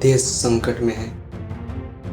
देश संकट में है।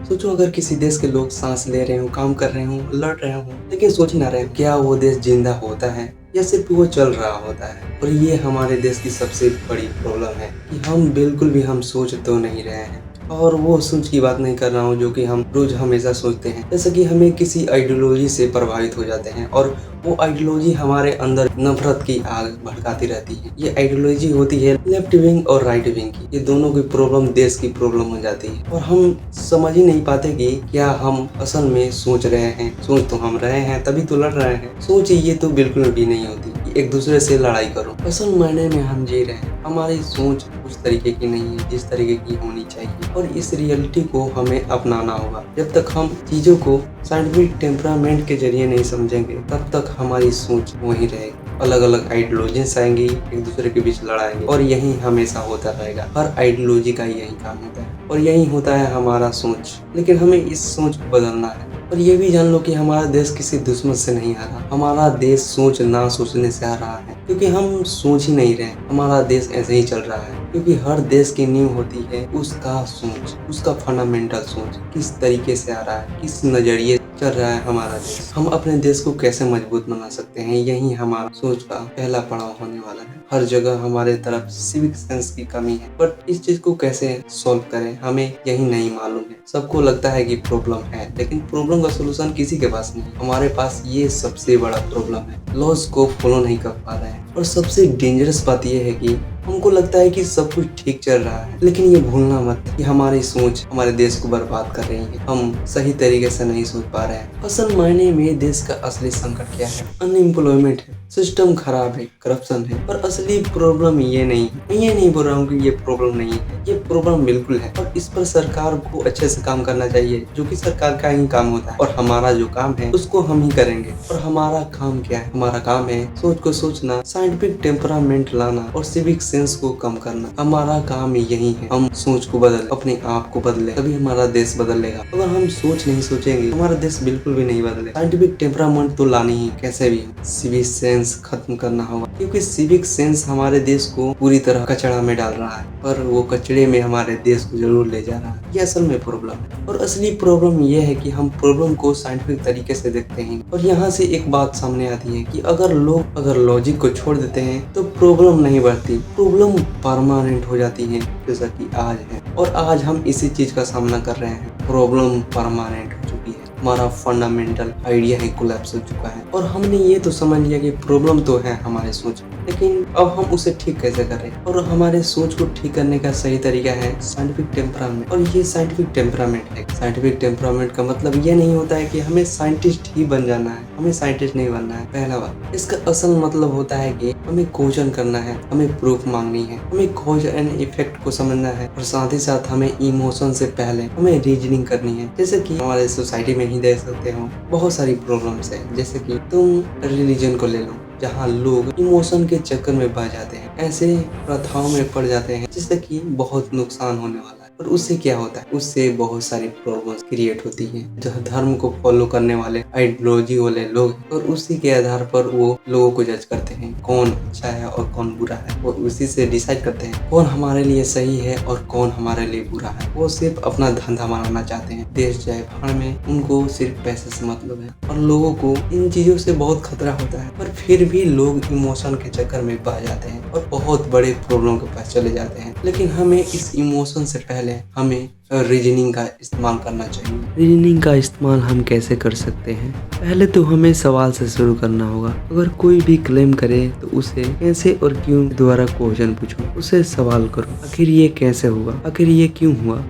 सोचो अगर किसी देश के लोग सांस ले रहे हों, काम कर रहे हों, लड़ रहे हों, लेकिन सोच ही ना रहे हों, क्या वो देश जिंदा होता है या सिर्फ वो चल रहा होता है। और ये हमारे देश की सबसे बड़ी प्रॉब्लम है कि हम बिल्कुल भी हम सोच तो नहीं रहे हैं। और वो सोच की बात नहीं कर रहा हूँ जो कि हम रोज हमेशा सोचते हैं, जैसे कि हमें किसी आइडियोलॉजी से प्रभावित हो जाते हैं और वो आइडियोलॉजी हमारे अंदर नफरत की आग भड़काती रहती है। ये आइडियोलॉजी होती है लेफ्ट विंग और राइट विंग की। ये दोनों की प्रॉब्लम देश की प्रॉब्लम हो जाती है और हम समझ ही नहीं पाते कि क्या हम असल में सोच रहे हैं। सोच तो हम रहे हैं तभी तो लड़ रहे हैं। सोच ये तो बिल्कुल भी नहीं होती कि एक दूसरे से लड़ाई करो। असल मायने में हम जी रहे हैं। हमारी सोच उस तरीके की नहीं है जिस तरीके की होनी चाहिए और इस रियलिटी को हमें अपनाना होगा। जब तक हम चीजों को साइंटिफिक टेम्परामेंट के जरिए नहीं समझेंगे तब तक हमारी सोच वही रहेगी। अलग अलग आइडियोलॉजीज आएंगी, एक दूसरे के बीच लड़ाएंगे और यही हमेशा होता रहेगा। हर आइडियोलॉजी का यही काम होता है और यही होता है हमारा सोच। लेकिन हमें इस सोच को बदलना है और ये भी जान लो कि हमारा देश किसी दुश्मन से नहीं आ रहा। हमारा देश सोच ना सोचने से आ रहा है क्योंकि हम सोच ही नहीं रहे। हमारा देश ऐसे ही चल रहा है क्योंकि हर देश की नींव होती है उसका सोच, उसका फंडामेंटल सोच किस तरीके से आ रहा है, किस नजरिए चल रहा है हमारा देश। हम अपने देश को कैसे मजबूत बना सकते हैं, यही हमारा सोच का पहला पड़ाव होने वाला है। हर जगह हमारे तरफ सिविक सेंस की कमी है, बट इस चीज को कैसे सॉल्व करें हमें यही नहीं मालूम है। सबको लगता है कि प्रॉब्लम है, लेकिन प्रॉब्लम का सोल्यूशन किसी के पास नहीं। हमारे पास ये सबसे बड़ा प्रॉब्लम है, लॉज को फॉलो नहीं कर पा रहे हैं। और सबसे डेंजरस बात यह है कि हमको लगता है कि सब कुछ ठीक चल रहा है, लेकिन ये भूलना मत कि हमारी सोच हमारे देश को बर्बाद कर रही है। हम सही तरीके से नहीं सोच पा रहे हैं। असल मायने में देश का असली संकट क्या है? अनएम्प्लॉयमेंट है, सिस्टम खराब है, करप्शन है। और असली प्रॉब्लम ये नहीं है। मैं ये नहीं बोल रहा हूँ कि ये प्रॉब्लम नहीं है, ये प्रॉब्लम बिल्कुल है और इस पर सरकार को अच्छे से काम करना चाहिए, जो कि सरकार का ही काम होता है। और हमारा जो काम है उसको हम ही करेंगे। और हमारा काम क्या है? हमारा काम है सोच को सोचना, साइंटिफिक टेम्परामेंट लाना और सिविक सेंस को कम करना। हमारा काम यही है। हम सोच को बदले, अपने आप को बदले, तभी हमारा देश बदलेगा। अगर हम सोच नहीं सोचेंगे हमारा देश बिल्कुल भी नहीं बदले। साइंटिफिक टेम्परामेंट तो लानी ही कैसे भी, सिविक सेंस खत्म करना होगा क्योंकि सिविक सेंस हमारे देश को पूरी तरह कचड़ा में डाल रहा है, पर वो कचड़े में हमारे देश को जरूर ले जा रहा है। ये असल में प्रॉब्लम है। और असली प्रॉब्लम ये है कि हम प्रॉब्लम को साइंटिफिक तरीके से देखते हैं। और यहाँ से एक बात सामने आती है कि अगर लोग लॉजिक को छोड़ देते हैं तो प्रॉब्लम नहीं बढ़ती, प्रॉब्लम परमानेंट हो जाती है, जैसा कि आज है। और आज हम इसी चीज का सामना कर रहे हैं। प्रॉब्लम परमानेंट हो चुकी है। हमारा फंडामेंटल आइडिया ही कोलैप्स हो चुका है और हमने ये तो समझ लिया कि प्रॉब्लम तो है हमारे सोच, लेकिन अब हम उसे ठीक कैसे करें? और हमारे सोच को ठीक करने का सही तरीका है साइंटिफिक टेम्परामेंट। और ये साइंटिफिक टेम्परामेंट है। साइंटिफिक टेम्परामेंट का मतलब ये नहीं होता है कि हमें साइंटिस्ट ही बन जाना है। हमें साइंटिस्ट नहीं बनना है, पहला बात। इसका असल मतलब होता है कि हमें क्वेश्चन करना है, हमें प्रूफ मांगनी है, हमें कॉज एंड इफेक्ट को समझना है और साथ ही साथ हमें इमोशन से पहले हमें रीजनिंग करनी है। जैसे कि हमारे सोसाइटी में ही देख सकते हो बहुत सारी प्रॉब्लम्स है। जैसे कि तुम रिलीजन को ले लो, जहाँ लोग इमोशन के चक्कर में बह जाते हैं, ऐसे प्रथाओं में पड़ जाते हैं जिससे कि बहुत नुकसान होने वाला है। और उससे क्या होता है? उससे बहुत सारी प्रॉब्लम्स क्रिएट होती हैं। जहाँ धर्म को फॉलो करने वाले आइडियोलॉजी वाले लोग और उसी के आधार पर वो लोगों को जज करते हैं, कौन अच्छा है और कौन बुरा है। और उसी से डिसाइड करते हैं कौन हमारे लिए सही है और कौन हमारे लिए बुरा है। वो सिर्फ अपना धंधा बनाना चाहते हैं। देश जाए भाड़ में, उनको सिर्फ पैसे से मतलब है और लोगों को इन चीजों से बहुत खतरा होता है। पर फिर भी लोग इमोशन के चक्कर में बह जाते हैं और बहुत बड़े प्रॉब्लम के पास चले जाते हैं। लेकिन हमें इस इमोशन से पहले हमें रीजनिंग का इस्तेमाल करना चाहिए। रीजनिंग का इस्तेमाल हम कैसे कर सकते हैं? पहले तो हमें सवाल से शुरू करना होगा। अगर कोई भी क्लेम करे तो उसे कैसे और क्यों द्वारा क्वेश्चन पूछो, उसे सवाल करो, आखिर ये कैसे हुआ, आखिर ये क्यों हुआ।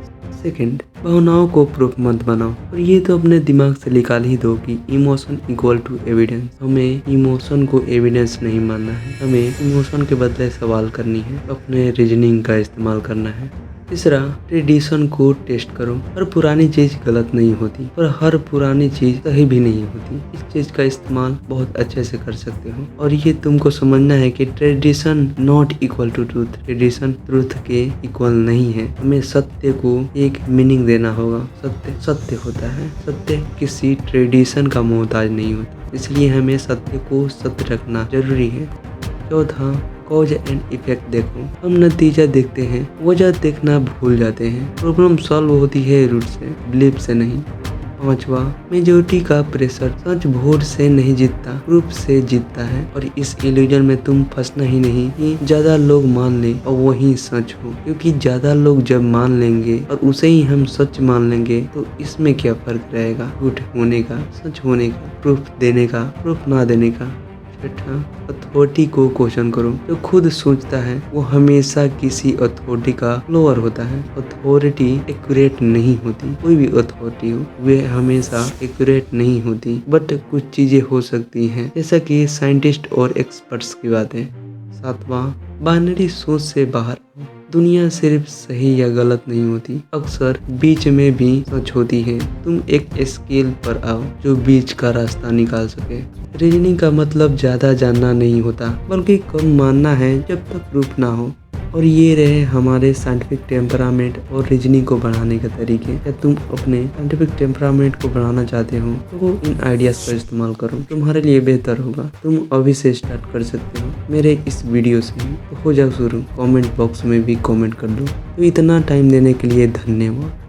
सेकंड, भावनाओं को प्रूफ मत बनाओ। और ये तो अपने दिमाग से निकाल ही दो कि इमोशन इक्वल टू एविडेंस। हमें इमोशन को एविडेंस नहीं मानना है, हमें इमोशन के बदले सवाल करनी है, अपने रीजनिंग का इस्तेमाल करना है। तीसरा, ट्रेडिशन को टेस्ट करो। हर पुरानी चीज गलत नहीं होती और हर पुरानी चीज सही भी नहीं होती। इस चीज का इस्तेमाल बहुत अच्छे से कर सकते हो। और ये तुमको समझना है कि tradition not equal to truth. Tradition truth के इक्वल नहीं है। हमें सत्य को एक मीनिंग देना होगा। सत्य सत्य होता है, सत्य किसी ट्रेडिशन का मोहताज नहीं होता। इसलिए हमें सत्य को सत्य रखना जरूरी है। चौथा, कॉज एंड इफेक्ट देखो। हम नतीजा देखते हैं, वजह देखना भूल जाते हैं। प्रॉब्लम सॉल्व होती है रूट से, बिलीफ से नहीं। पांचवा, मेजोरिटी का प्रेशर। सच वोट से नहीं जीतता, प्रूफ से जीतता है। और इस इल्यूजन में तुम फंसना ही नहीं कि ज्यादा लोग मान ले और वही सच हो, क्योंकि ज्यादा लोग जब मान लेंगे और उसे ही हम सच मान लेंगे तो इसमें क्या फर्क रहेगा झूठ होने का, सच होने का, प्रूफ देने का, प्रूफ ना देने का। छठा, अथॉरिटी को क्वेश्चन करो। जो खुद सोचता है वो हमेशा किसी अथॉरिटी का लोअर होता है। अथॉरिटी एक्यूरेट नहीं होती, कोई भी अथॉरिटी हो वे हमेशा एक्यूरेट नहीं होती, बट कुछ चीजें हो सकती हैं, जैसा कि साइंटिस्ट और एक्सपर्ट्स की बातें। सातवां, बाइनरी सोच से बाहर। दुनिया सिर्फ सही या गलत नहीं होती, अक्सर बीच में भी सच होती है। तुम एक स्केल पर आओ जो बीच का रास्ता निकाल सके। रीजनिंग का मतलब ज्यादा जानना नहीं होता, बल्कि कम मानना है जब तक प्रूफ ना हो। और ये रहे हमारे साइंटिफिक टेम्परामेंट और रीजनिंग को बढ़ाने के तरीके। या तुम अपने साइंटिफिक टेम्परामेंट को बढ़ाना चाहते हो तो इन आइडियाज का इस्तेमाल करो, तुम्हारे लिए बेहतर होगा। तुम अभी से स्टार्ट कर सकते हो मेरे इस वीडियो से ही। तो हो जाओ शुरू। कमेंट बॉक्स में भी कमेंट कर दो। तो इतना टाइम देने के लिए धन्यवाद।